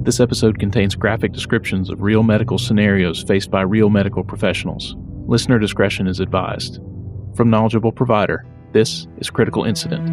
This episode contains graphic descriptions of real medical scenarios faced by real medical professionals. Listener discretion is advised. From Knowledgeable Provider, this is Critical Incident.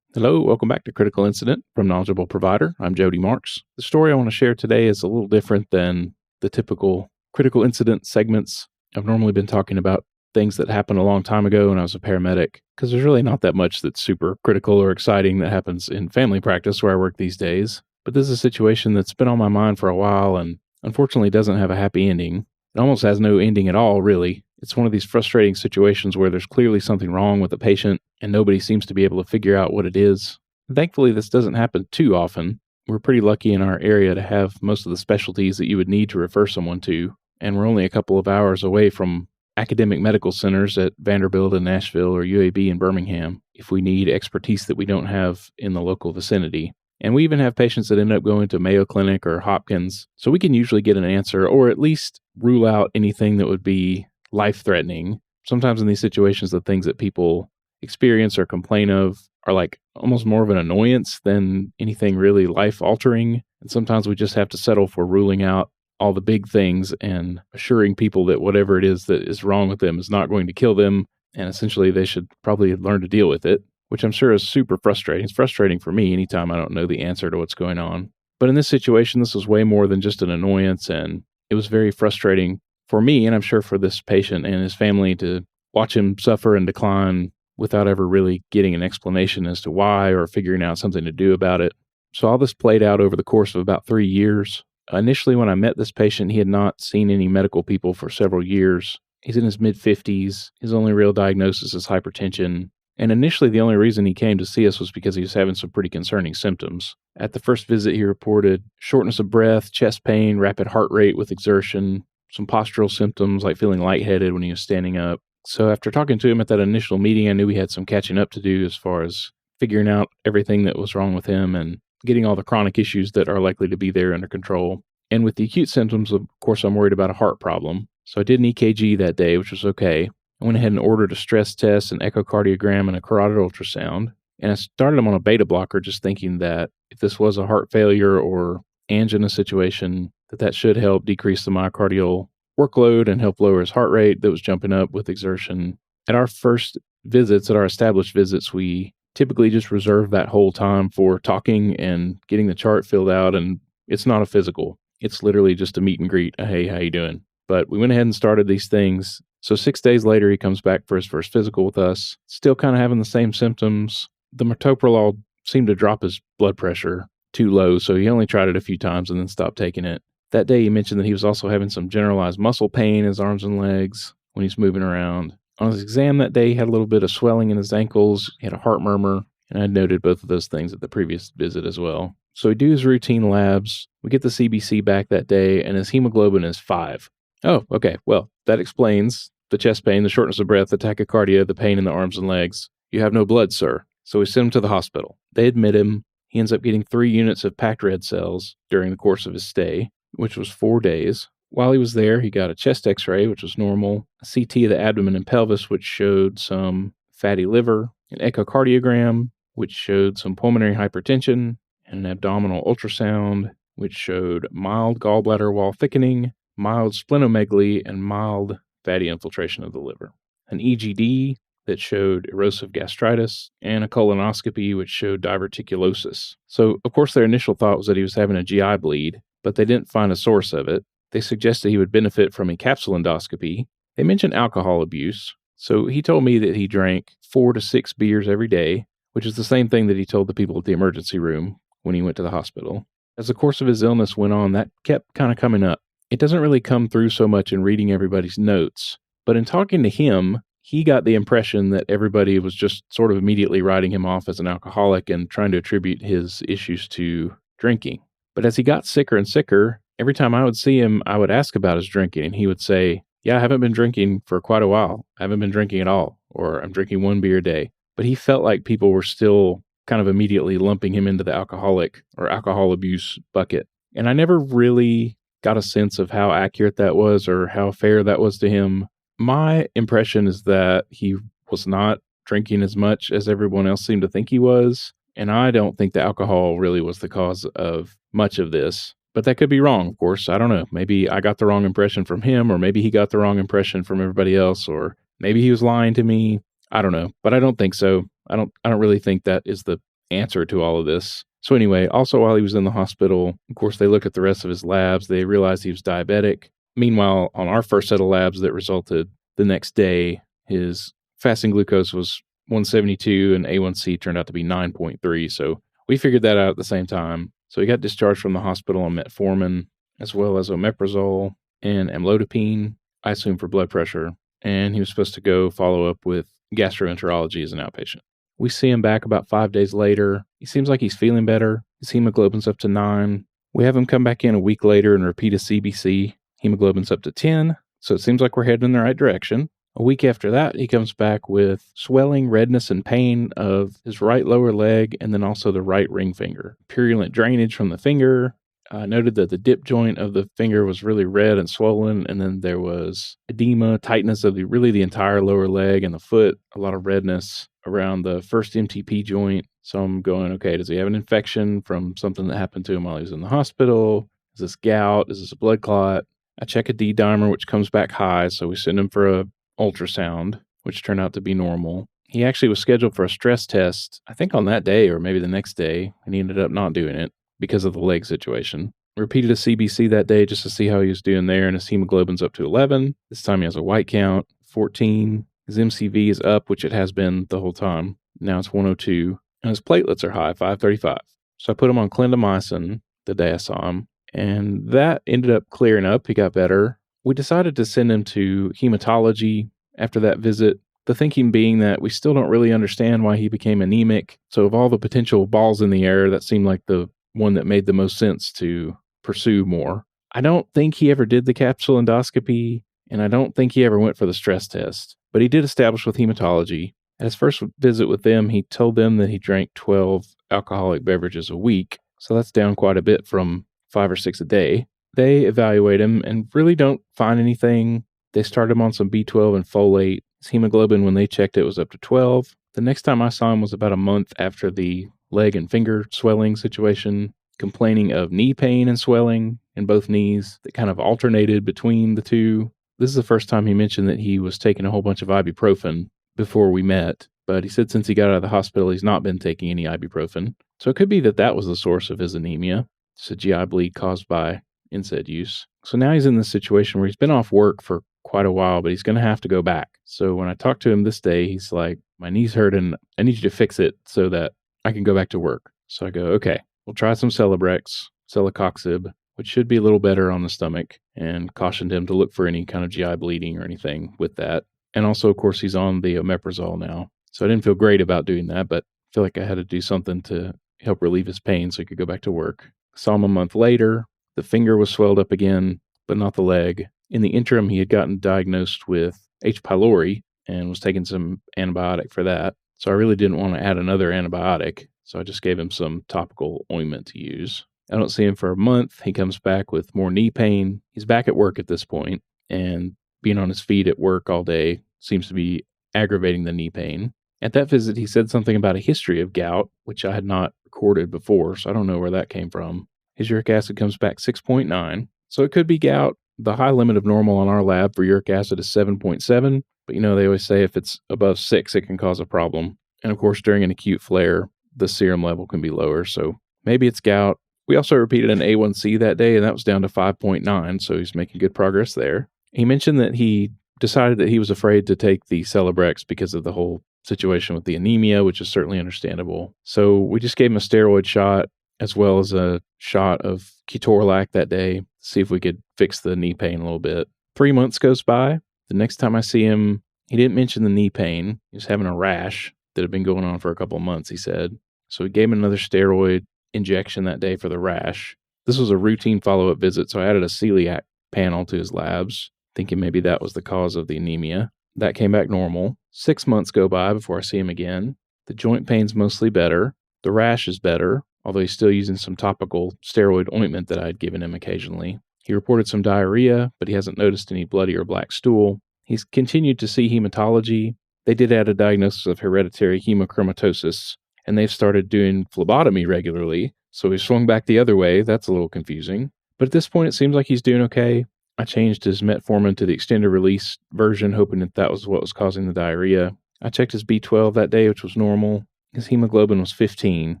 Hello, welcome back to Critical Incident from Knowledgeable Provider. I'm Jody Marks. The story I want to share today is a little different than the typical Critical Incident segments. I've normally been talking about things that happened a long time ago when I was a paramedic, because there's really not that much that's super critical or exciting that happens in family practice where I work these days. But this is a situation that's been on my mind for a while and unfortunately doesn't have a happy ending. It almost has no ending at all, really. It's one of these frustrating situations where there's clearly something wrong with the patient and nobody seems to be able to figure out what it is. And thankfully, this doesn't happen too often. We're pretty lucky in our area to have most of the specialties that you would need to refer someone to, and we're only a couple of hours away from academic medical centers at Vanderbilt in Nashville or UAB in Birmingham if we need expertise that we don't have in the local vicinity. And we even have patients that end up going to Mayo Clinic or Hopkins, so we can usually get an answer or at least rule out anything that would be life-threatening. Sometimes in these situations, the things that people experience or complain of are like almost more of an annoyance than anything really life-altering. And sometimes we just have to settle for ruling out all the big things and assuring people that whatever it is that is wrong with them is not going to kill them. And essentially they should probably learn to deal with it, which I'm sure is super frustrating. It's frustrating for me anytime I don't know the answer to what's going on. But in this situation, this was way more than just an annoyance, and it was very frustrating for me, and I'm sure for this patient and his family, to watch him suffer and decline without ever really getting an explanation as to why or figuring out something to do about it. So all this played out over the course of about 3 years. Initially, when I met this patient, he had not seen any medical people for several years. He's in his mid-50s. His only real diagnosis is hypertension. And initially, the only reason he came to see us was because he was having some pretty concerning symptoms. At the first visit, he reported shortness of breath, chest pain, rapid heart rate with exertion, some postural symptoms like feeling lightheaded when he was standing up. So after talking to him at that initial meeting, I knew we had some catching up to do as far as figuring out everything that was wrong with him and getting all the chronic issues that are likely to be there under control. And with the acute symptoms, of course, I'm worried about a heart problem. So I did an EKG that day, which was okay. I went ahead and ordered a stress test, an echocardiogram, and a carotid ultrasound. And I started him on a beta blocker, just thinking that if this was a heart failure or angina situation, that should help decrease the myocardial workload and help lower his heart rate that was jumping up with exertion. At our first visits, at our established visits, we typically just reserve that whole time for talking and getting the chart filled out. And it's not a physical. It's literally just a meet and greet. Hey, how you doing? But we went ahead and started these things. So 6 days later, he comes back for his first physical with us, still kind of having the same symptoms. The metoprolol seemed to drop his blood pressure too low, so he only tried it a few times and then stopped taking it. That day, he mentioned that he was also having some generalized muscle pain in his arms and legs when he's moving around. On his exam that day, he had a little bit of swelling in his ankles. He had a heart murmur, and I noted both of those things at the previous visit as well. So we do his routine labs. We get the CBC back that day, and his hemoglobin is 5. Oh, okay. Well, that explains the chest pain, the shortness of breath, the tachycardia, the pain in the arms and legs. You have no blood, sir. So we send him to the hospital. They admit him. He ends up getting 3 units of packed red cells during the course of his stay, which was 4 days. While he was there, he got a chest x-ray, which was normal, a CT of the abdomen and pelvis, which showed some fatty liver, an echocardiogram, which showed some pulmonary hypertension, and an abdominal ultrasound, which showed mild gallbladder wall thickening, mild splenomegaly, and mild fatty infiltration of the liver. An EGD that showed erosive gastritis, and a colonoscopy which showed diverticulosis. So, of course, their initial thought was that he was having a GI bleed, but they didn't find a source of it. They suggested he would benefit from a capsule endoscopy. They mentioned alcohol abuse. So he told me that he drank 4 to 6 beers every day, which is the same thing that he told the people at the emergency room when he went to the hospital. As the course of his illness went on, that kept kind of coming up. It doesn't really come through so much in reading everybody's notes, but in talking to him, he got the impression that everybody was just sort of immediately writing him off as an alcoholic and trying to attribute his issues to drinking. But as he got sicker and sicker, every time I would see him, I would ask about his drinking, and he would say, yeah, I haven't been drinking for quite a while. I haven't been drinking at all, or I'm drinking 1 beer a day. But he felt like people were still kind of immediately lumping him into the alcoholic or alcohol abuse bucket. And I never really got a sense of how accurate that was or how fair that was to him. My impression is that he was not drinking as much as everyone else seemed to think he was, and I don't think the alcohol really was the cause of much of this. But that could be wrong, of course. I don't know. Maybe I got the wrong impression from him, or maybe he got the wrong impression from everybody else, or maybe he was lying to me. I don't know, but I don't think so. I don't really think that is the answer to all of this. So anyway, also while he was in the hospital, of course, they look at the rest of his labs. They realized he was diabetic. Meanwhile, on our first set of labs that resulted the next day, his fasting glucose was 172 and A1C turned out to be 9.3. So we figured that out at the same time. So he got discharged from the hospital on metformin, as well as omeprazole and amlodipine, I assume for blood pressure. And he was supposed to go follow up with gastroenterology as an outpatient. We see him back about 5 days later. He seems like he's feeling better. His hemoglobin's up to 9. We have him come back in a week later and repeat a CBC. Hemoglobin's up to 10, so it seems like we're heading in the right direction. A week after that, he comes back with swelling, redness, and pain of his right lower leg and then also the right ring finger. Purulent drainage from the finger. Noted that the dip joint of the finger was really red and swollen, and then there was edema, tightness of the entire lower leg and the foot, a lot of redness around the first MTP joint. So I'm going, okay, does he have an infection from something that happened to him while he was in the hospital? Is this gout? Is this a blood clot? I check a D-dimer, which comes back high, so we send him for a ultrasound, which turned out to be normal. He actually was scheduled for a stress test, I think on that day or maybe the next day, and he ended up not doing it because of the leg situation. Repeated a CBC that day just to see how he was doing there, and his hemoglobin's up to 11. This time he has a white count, 14. His MCV is up, which it has been the whole time. Now it's 102. And his platelets are high, 535. So I put him on clindamycin the day I saw him, and that ended up clearing up. He got better. We decided to send him to hematology after that visit, the thinking being that we still don't really understand why he became anemic. So of all the potential balls in the air, that seemed like the one that made the most sense to pursue more. I don't think he ever did the capsule endoscopy, and I don't think he ever went for the stress test, but he did establish with hematology. At his first visit with them, he told them that he drank 12 alcoholic beverages a week, so that's down quite a bit from 5 or 6 a day. They evaluate him and really don't find anything. They start him on some B12 and folate. His hemoglobin, when they checked it, was up to 12. The next time I saw him was about a month after the leg and finger swelling situation, complaining of knee pain and swelling in both knees that kind of alternated between the two. This is the first time he mentioned that he was taking a whole bunch of ibuprofen before we met, but he said since he got out of the hospital, he's not been taking any ibuprofen. So it could be that that was the source of his anemia. It's a GI bleed caused by NSAID use. So now he's in this situation where he's been off work for quite a while, but he's going to have to go back. So when I talked to him this day, he's like, my knee's hurting. I need you to fix it so that I can go back to work. So I go, okay, we'll try some Celebrex, celecoxib, which should be a little better on the stomach, and cautioned him to look for any kind of GI bleeding or anything with that. And also, of course, he's on the omeprazole now. So I didn't feel great about doing that, but I feel like I had to do something to help relieve his pain so he could go back to work. Saw him a month later. The finger was swelled up again, but not the leg. In the interim, he had gotten diagnosed with H. pylori and was taking some antibiotic for that. So I really didn't want to add another antibiotic. So I just gave him some topical ointment to use. I don't see him for a month. He comes back with more knee pain. He's back at work at this point, and being on his feet at work all day seems to be aggravating the knee pain. At that visit, he said something about a history of gout, which I had not recorded before, so I don't know where that came from. His uric acid comes back 6.9, so it could be gout. The high limit of normal on our lab for uric acid is 7.7, but they always say if it's above 6, it can cause a problem. And of course, during an acute flare, the serum level can be lower, so maybe it's gout. We also repeated an A1C that day, and that was down to 5.9, so he's making good progress there. He mentioned that he decided that he was afraid to take the Celebrex because of the whole situation with the anemia, which is certainly understandable. So we just gave him a steroid shot as well as a shot of ketorolac that day, see if we could fix the knee pain a little bit. 3 months goes by. The next time I see him, he didn't mention the knee pain. He was having a rash that had been going on for a couple of months, he said. So we gave him another steroid injection that day for the rash. This was a routine follow-up visit, so I added a celiac panel to his labs, thinking maybe that was the cause of the anemia. That came back normal. 6 months go by before I see him again. The joint pain's mostly better. The rash is better, although he's still using some topical steroid ointment that I had given him occasionally. He reported some diarrhea, but he hasn't noticed any bloody or black stool. He's continued to see hematology. They did add a diagnosis of hereditary hemochromatosis, and they've started doing phlebotomy regularly. So he swung back the other way. That's a little confusing. But at this point, it seems like he's doing okay. I changed his metformin to the extended release version, hoping that was what was causing the diarrhea. I checked his B12 that day, which was normal. His hemoglobin was 15.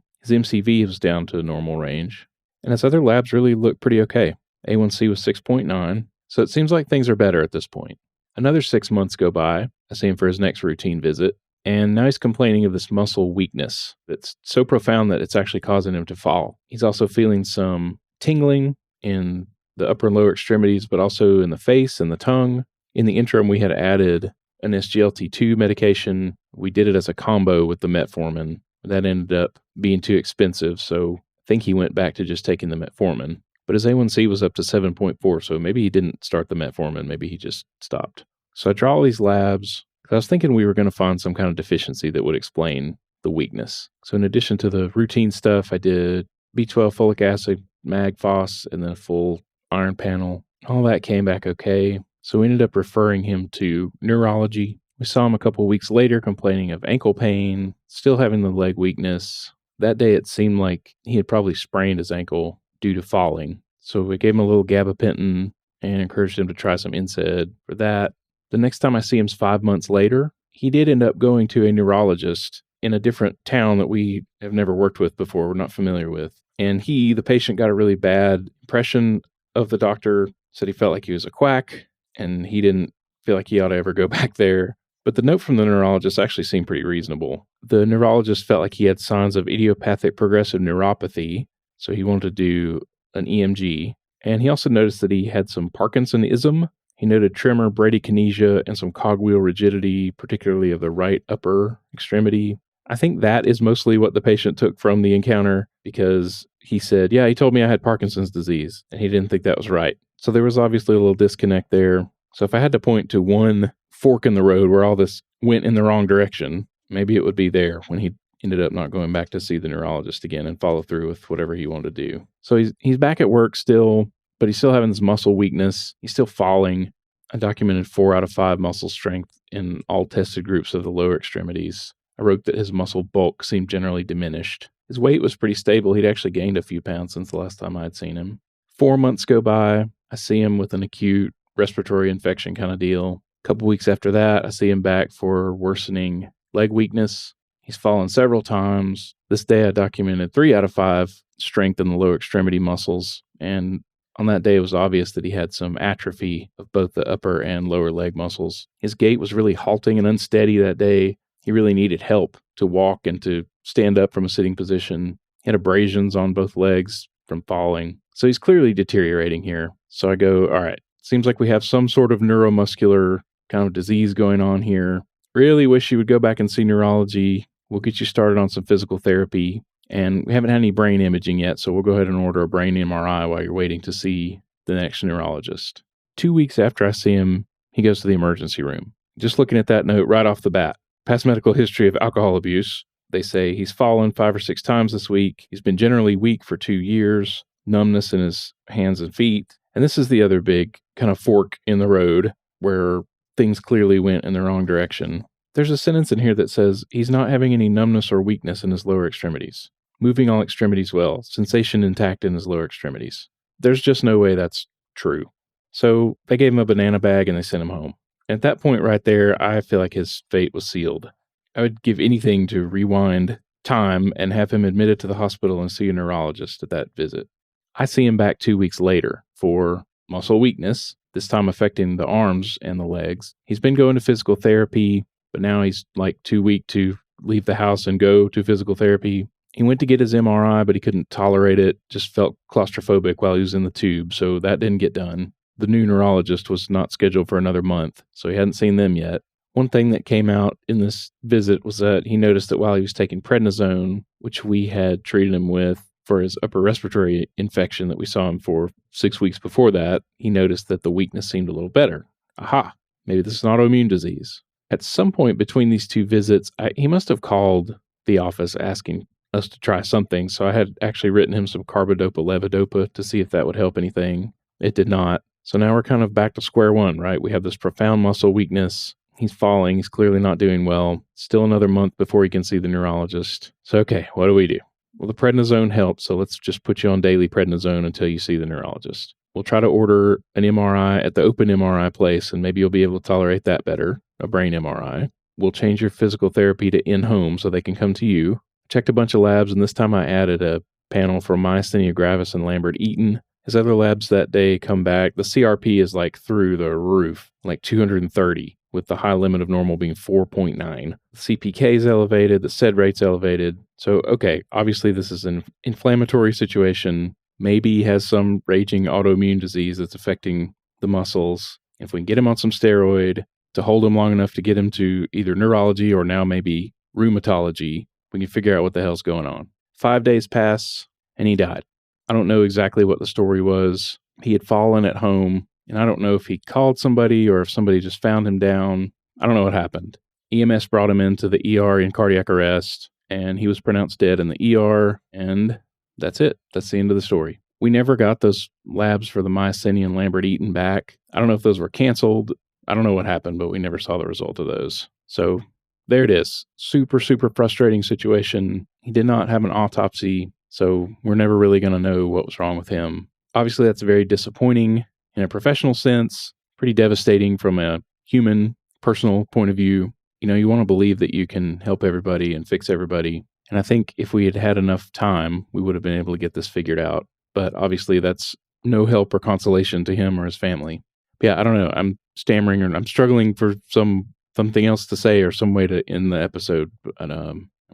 His MCV was down to the normal range. And his other labs really looked pretty okay. A1C was 6.9, so it seems like things are better at this point. Another 6 months go by. I see him for his next routine visit, and now he's complaining of this muscle weakness that's so profound that it's actually causing him to fall. He's also feeling some tingling in the upper and lower extremities, but also in the face and the tongue. In the interim, we had added an SGLT2 medication. We did it as a combo with the metformin. That ended up being too expensive, so I think he went back to just taking the metformin. But his A1C was up to 7.4, so maybe he didn't start the metformin. Maybe he just stopped. So I draw all these labs. I was thinking we were going to find some kind of deficiency that would explain the weakness. So in addition to the routine stuff, I did B12, folic acid, mag phos, and then a full iron panel. All that came back okay. So we ended up referring him to neurology. We saw him a couple weeks later complaining of ankle pain, still having the leg weakness. That day it seemed like he had probably sprained his ankle due to falling. So we gave him a little gabapentin and encouraged him to try some NSAID for that. The next time I see him is 5 months later. He did end up going to a neurologist in a different town that we have never worked with before, we're not familiar with. And he, the patient, got a really bad impression of the doctor, said he felt like he was a quack, and he didn't feel like he ought to ever go back there. But the note from the neurologist actually seemed pretty reasonable. The neurologist felt like he had signs of idiopathic progressive neuropathy, so he wanted to do an EMG. And he also noticed that he had some Parkinsonism. He noted tremor, bradykinesia, and some cogwheel rigidity, particularly of the right upper extremity. I think that is mostly what the patient took from the encounter, because he said, yeah, he told me I had Parkinson's disease, and he didn't think that was right. So there was obviously a little disconnect there. So if I had to point to one fork in the road where all this went in the wrong direction, maybe it would be there when he ended up not going back to see the neurologist again and follow through with whatever he wanted to do. So he's back at work still, but he's still having this muscle weakness. He's still falling. I documented 4 out of 5 muscle strength in all tested groups of the lower extremities. I wrote that his muscle bulk seemed generally diminished. His weight was pretty stable. He'd actually gained a few pounds since the last time I had seen him. 4 months go by. I see him with an acute respiratory infection kind of deal. A couple weeks after that, I see him back for worsening leg weakness. He's fallen several times. This day I documented 3 out of 5 strength in the lower extremity muscles, and on that day it was obvious that he had some atrophy of both the upper and lower leg muscles. His gait was really halting and unsteady that day. He really needed help to walk and to stand up from a sitting position. He had abrasions on both legs from falling. So he's clearly deteriorating here. So I go, all right, seems like we have some sort of neuromuscular kind of disease going on here. Really wish you would go back and see neurology. We'll get you started on some physical therapy. And we haven't had any brain imaging yet, so we'll go ahead and order a brain MRI while you're waiting to see the next neurologist. 2 weeks after I see him, he goes to the emergency room. Just looking at that note right off the bat, past medical history of alcohol abuse. They say he's fallen 5 or 6 times this week. He's been generally weak for 2 years, numbness in his hands and feet. And this is the other big kind of fork in the road where things clearly went in the wrong direction. There's a sentence in here that says he's not having any numbness or weakness in his lower extremities. Moving all extremities well, sensation intact in his lower extremities. There's just no way that's true. So they gave him a banana bag and they sent him home. At that point right there, I feel like his fate was sealed. I would give anything to rewind time and have him admitted to the hospital and see a neurologist at that visit. I see him back 2 weeks later for muscle weakness, this time affecting the arms and the legs. He's been going to physical therapy, but now he's like too weak to leave the house and go to physical therapy. He went to get his MRI, but he couldn't tolerate it, just felt claustrophobic while he was in the tube, so that didn't get done. The new neurologist was not scheduled for another month, so he hadn't seen them yet. One thing that came out in this visit was that he noticed that while he was taking prednisone, which we had treated him with for his upper respiratory infection that we saw him for 6 weeks before that, he noticed that the weakness seemed a little better. Aha, maybe this is an autoimmune disease. At some point between these 2 visits, he must have called the office asking us to try something, so I had actually written him some carbidopa levodopa to see if that would help anything. It did not. So now we're kind of back to square one, right? We have this profound muscle weakness. He's falling. He's clearly not doing well. Still another month before he can see the neurologist. So, okay, what do we do? Well, the prednisone helps, so let's just put you on daily prednisone until you see the neurologist. We'll try to order an MRI at the open MRI place, and maybe you'll be able to tolerate that better, a brain MRI. We'll change your physical therapy to in-home so they can come to you. Checked a bunch of labs, and this time I added a panel for myasthenia gravis and Lambert-Eaton. His other labs that day come back. The CRP is like through the roof, like 230, with the high limit of normal being 4.9. The CPK is elevated, the SED rate's elevated. So, okay, obviously this is an inflammatory situation. Maybe he has some raging autoimmune disease that's affecting the muscles. If we can get him on some steroid to hold him long enough to get him to either neurology or now maybe rheumatology, we can figure out what the hell's going on. 5 days pass, and he died. I don't know exactly what the story was. He had fallen at home, and I don't know if he called somebody or if somebody just found him down. I don't know what happened. EMS brought him into the ER in cardiac arrest, and he was pronounced dead in the ER, and that's it. That's the end of the story. We never got those labs for the myasthenia and Lambert-Eaton back. I don't know if those were canceled. I don't know what happened, but we never saw the result of those. So there it is. Super, super frustrating situation. He did not have an autopsy, so we're never really going to know what was wrong with him. Obviously, that's very disappointing in a professional sense, pretty devastating from a human, personal point of view. You know, you want to believe that you can help everybody and fix everybody. And I think if we had had enough time, we would have been able to get this figured out. But obviously, that's no help or consolation to him or his family. But yeah, I don't know. I'm stammering or I'm struggling for something else to say or some way to end the episode. But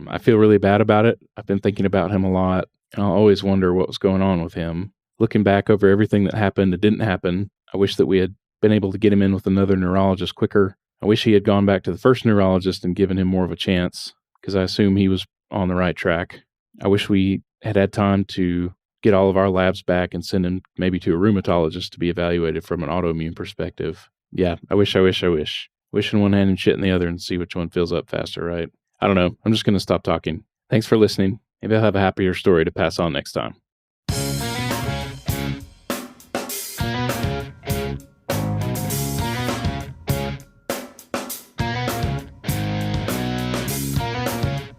I feel really bad about it. I've been thinking about him a lot, and I'll always wonder what was going on with him. Looking back over everything that happened, it didn't happen. I wish that we had been able to get him in with another neurologist quicker. I wish he had gone back to the first neurologist and given him more of a chance, because I assume he was on the right track. I wish we had had time to get all of our labs back and send him maybe to a rheumatologist to be evaluated from an autoimmune perspective. Yeah, I wish. Wish in one hand and shit in the other and see which one fills up faster, right? I don't know. I'm just going to stop talking. Thanks for listening. Maybe I'll have a happier story to pass on next time.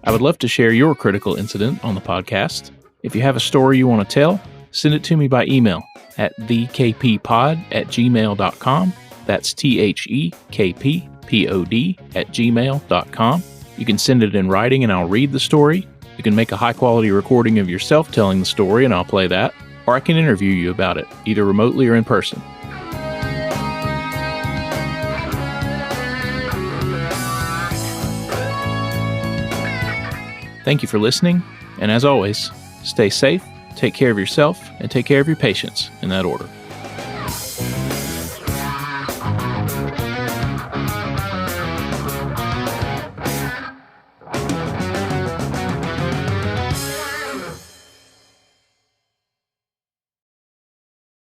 I would love to share your critical incident on the podcast. If you have a story you want to tell, send it to me by email at thekppod@gmail.com. That's thekppod@gmail.com. You can send it in writing and I'll read the story. You can make a high-quality recording of yourself telling the story and I'll play that. Or I can interview you about it, either remotely or in person. Thank you for listening, and as always, stay safe, take care of yourself, and take care of your patients in that order.